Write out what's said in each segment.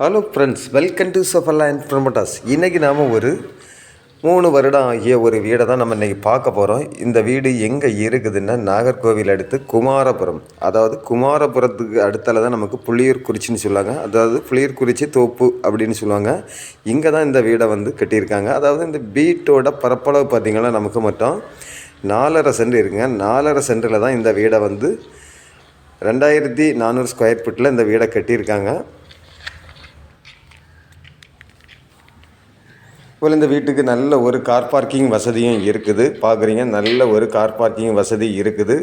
Hello friends, welcome to Saphalla and promoters. இன்றைக்கி நாம் ஒரு 3 வருடம் ஆகிய ஒரு வீடை தான் நம்ம இன்றைக்கி பார்க்க போகிறோம். இந்த வீடு எங்கே இருக்குதுன்னா நாகர்கோவில் அடுத்து குமாரபுரம். அதாவது குமாரபுரத்துக்கு அடுத்தால தான் நமக்கு புளியூர்குறிச்சின்னு சொல்லுவாங்க. அதாவது புளியூர்குறிச்சி தோப்பு அப்படின்னு சொல்லுவாங்க. இங்கே தான் இந்த வீடை வந்து கட்டியிருக்காங்க. அதாவது இந்த வீட்டோட பரப்பளவு பார்த்திங்கன்னா நமக்கு மட்டும் 4.5 சென்ட் இருக்குங்க. 4.5 சென்டில் தான் இந்த வீடை வந்து 2400 ஸ்கொயர் ஃபீட்டில் இந்த வீடை கட்டியிருக்காங்க. இப்போ இந்த வீட்டுக்கு நல்ல ஒரு கார் பார்க்கிங் வசதியும் இருக்குது. பார்க்குறீங்க, நல்ல ஒரு கார் பார்க்கிங் வசதி இருக்குது.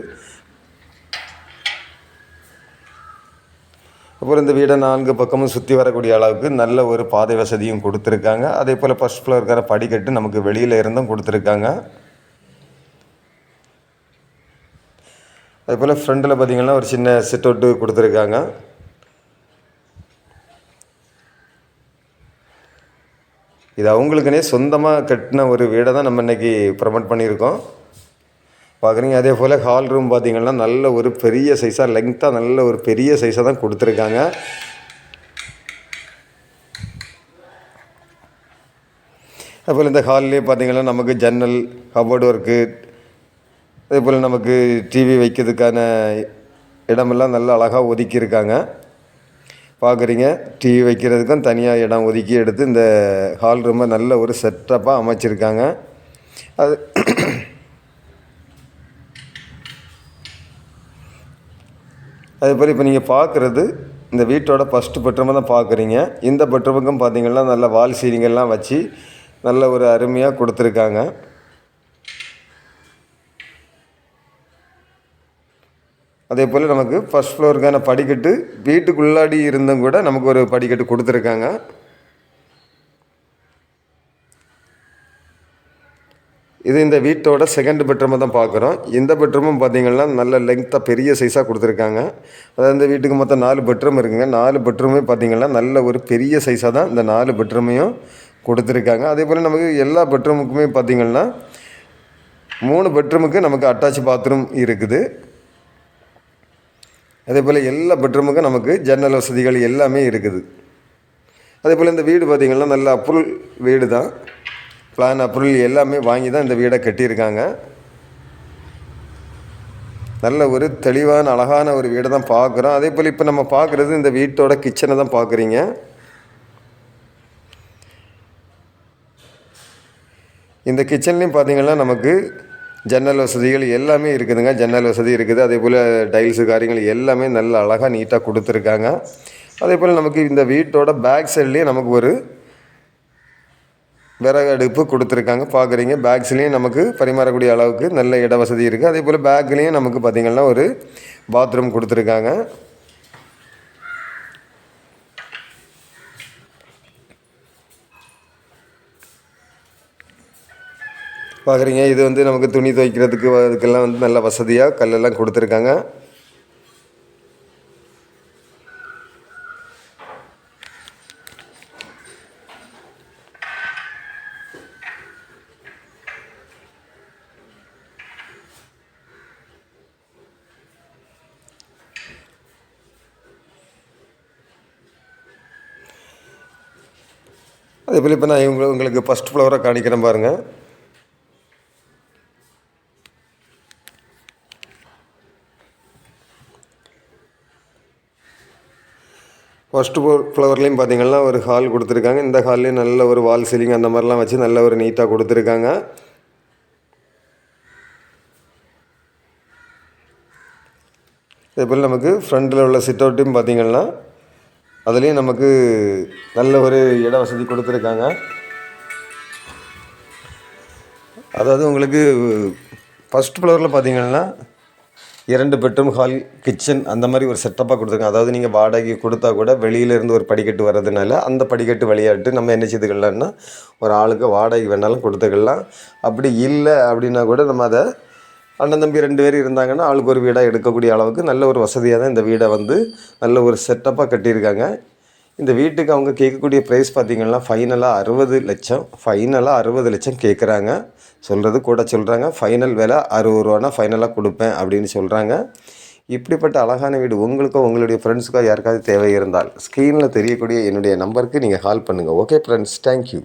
அப்புறம் இந்த வீடை 4 பக்கமும் சுற்றி வரக்கூடிய அளவுக்கு நல்ல ஒரு பாதை வசதியும் கொடுத்துருக்காங்க. அதே போல் ஃபஸ்ட் ஃப்ளோருக்கான படிக்கட்டு நமக்கு வெளியில் இருந்தும் கொடுத்துருக்காங்க. அதே போல் ஃப்ரண்டில் பார்த்திங்கன்னா ஒரு சின்ன சிட் அவுட்டு கொடுத்துருக்காங்க. இது அவங்களுக்குனே சொந்தமாக கட்டின ஒரு வீடை தான் நம்ம இன்றைக்கி ப்ரமோட் பண்ணியிருக்கோம். பார்க்குறீங்க. அதே போல் ஹால் ரூம் பார்த்திங்கன்னா நல்ல ஒரு பெரிய சைஸாக லெங்க்த்தாக நல்ல ஒரு பெரிய சைஸாக தான் கொடுத்துருக்காங்க. அதுபோல் இந்த ஹால்லேயே பார்த்திங்கன்னா நமக்கு ஜன்னல், கபோர்டு ஒர்க்கு, அதே போல் நமக்கு டிவி வைக்கிறதுக்கான இடமெல்லாம் நல்லா அழகாக ஒதுக்கியிருக்காங்க. பார்க்குறீங்க, டிவி வைக்கிறதுக்கும் தனியாக இடம் ஒதுக்கி எடுத்து இந்த ஹால் ரூமை நல்ல ஒரு செட்டப்பாக அமைச்சிருக்காங்க. அது அதேபோல் இப்போ நீங்கள் பார்க்குறது இந்த வீட்டோட ஃபஸ்ட்டு பெட்ரூமை தான் பார்க்குறீங்க. இந்த பெட்ரூமுக்கும் பார்த்திங்கன்னா நல்ல வால் சீலிங்கெல்லாம் வச்சு நல்ல ஒரு அருமையாக கொடுத்துருக்காங்க. அதே போல் நமக்கு ஃபஸ்ட் ஃப்ளோருக்கான படிக்கட்டு வீட்டுக்குள்ளாடி இருந்தும் கூட நமக்கு ஒரு படிக்கட்டு கொடுத்துருக்காங்க. இது இந்த வீட்டோட செகண்ட் பெட்ரூமை தான் பார்க்குறோம். இந்த பெட்ரூமும் பார்த்திங்கன்னா நல்ல லெங்க்த்தாக பெரிய சைஸாக கொடுத்துருக்காங்க. அதாவது இந்த வீட்டுக்கு மொத்தம் 4 பெட்ரூம் இருக்குங்க. 4 பெட்ரூமே பார்த்திங்கன்னா நல்ல ஒரு பெரிய சைஸாக தான் இந்த 4 பெட்ரூமையும் கொடுத்துருக்காங்க. அதே போல் நமக்கு எல்லா பெட்ரூமுக்குமே பார்த்திங்கன்னா 3 பெட்ரூமுக்கு நமக்கு அட்டாச் பாத்ரூம் இருக்குது. அதே போல் எல்லா பெட்ரூமுக்கும் நமக்கு ஜன்னல் வசதிகள் எல்லாமே இருக்குது. அதே போல் இந்த வீடு பார்த்திங்கன்னா நல்ல அப்ரூவல் வீடு தான். பிளான் அப்ரூவல் எல்லாமே வாங்கி தான் இந்த வீடை கட்டியிருக்காங்க. நல்ல ஒரு தெளிவான அழகான ஒரு வீடை தான் பார்க்குறோம். அதே போல் இப்போ நம்ம பார்க்குறது இந்த வீட்டோட கிச்சனை தான் பார்க்குறீங்க. இந்த கிச்சன்லேயும் பார்த்திங்கன்னா நமக்கு ஜன்னல் வசதிகள் எல்லாமே இருக்குதுங்க. ஜன்னல் வசதி இருக்குது. அதே போல் டைல்ஸு காரியங்கள் எல்லாமே நல்ல அழகாக நீட்டாக கொடுத்துருக்காங்க. அதே போல் நமக்கு இந்த வீட்டோட பேக் சைட்லேயே நமக்கு ஒரு விறகு அடுப்பு கொடுத்துருக்காங்க. பார்க்குறீங்க, பேக்ஸ்லேயும் நமக்கு பரிமாறக்கூடிய அளவுக்கு நல்ல இட வசதி இருக்குது. அதே போல் பேக்லேயும் நமக்கு பார்த்திங்கன்னா ஒரு பாத்ரூம் கொடுத்துருக்காங்க. பார்க்குறீங்க, இது வந்து நமக்கு துணி துவைக்கிறதுக்கு அதுக்கெல்லாம் வந்து நல்ல வசதியாக கல்லெல்லாம் கொடுத்துருக்காங்க. அதே போல் இப்போ நான் உங்களுக்கு ஃபஸ்ட் ஃப்ளோரை காணிக்கிறேன் பாருங்கள். ஃபஸ்ட்டு ஃப்ளவர்லேயும் பார்த்திங்கன்னா ஒரு ஹால் கொடுத்துருக்காங்க. இந்த ஹால்லேயும் நல்ல ஒரு வால் சீலிங் அந்த மாதிரிலாம் வச்சு நல்ல ஒரு நீட்டாக கொடுத்துருக்காங்க. இதேபோல் நமக்கு ஃப்ரண்டில் உள்ள சிட் அவுட்டையும் பார்த்திங்கன்னா அதுலேயும் நமக்கு நல்ல ஒரு இட வசதி கொடுத்துருக்காங்க. அதாவது உங்களுக்கு ஃபஸ்ட் ஃப்ளோரில் பார்த்திங்கன்னா 2 பெட்ரூம், ஹால், கிச்சன் அந்த மாதிரி ஒரு செட்டப்பாக கொடுத்துருக்காங்க. அதாவது நீங்கள் வாடகை கொடுத்தா கூட வெளியிலேருந்து ஒரு படிக்கட்டு வர்றதுனால அந்த படிக்கட்டு விளையாட்டு நம்ம என்ன செய்துக்கலாம்னா ஒரு ஆளுக்கு வாடகை வேணாலும் கொடுத்துக்கலாம். அப்படி இல்லை அப்படின்னா கூட நம்ம அதை அண்ணன் தம்பி 2 பேர் இருந்தாங்கன்னா ஆளுக்கு ஒரு வீடாக எடுக்கக்கூடிய அளவுக்கு நல்ல ஒரு வசதியாக தான் இந்த வீடை வந்து நல்ல ஒரு செட்டப்பாக கட்டியிருக்காங்க. இந்த வீட்டுக்கு அவங்க கேட்கக்கூடிய ப்ரைஸ் பார்த்திங்கன்னா ஃபைனலாக 60 லட்சம். ஃபைனலாக 60 லட்சம் கேட்குறாங்க. சொல்கிறது கூட சொல்கிறாங்க. ஃபைனல் விலை 60 ரூபானா ஃபைனலாக கொடுப்பேன் அப்படின்னு சொல்கிறாங்க. இப்படிப்பட்ட அழகான வீடு உங்களுக்கோ உங்களுடைய ஃப்ரெண்ட்ஸுக்கோ யாருக்காவது தேவை இருந்தால் ஸ்க்ரீனில் தெரியக்கூடிய என்னுடைய நம்பருக்கு நீங்கள் கால் பண்ணுங்கள். Okay friends, thank you.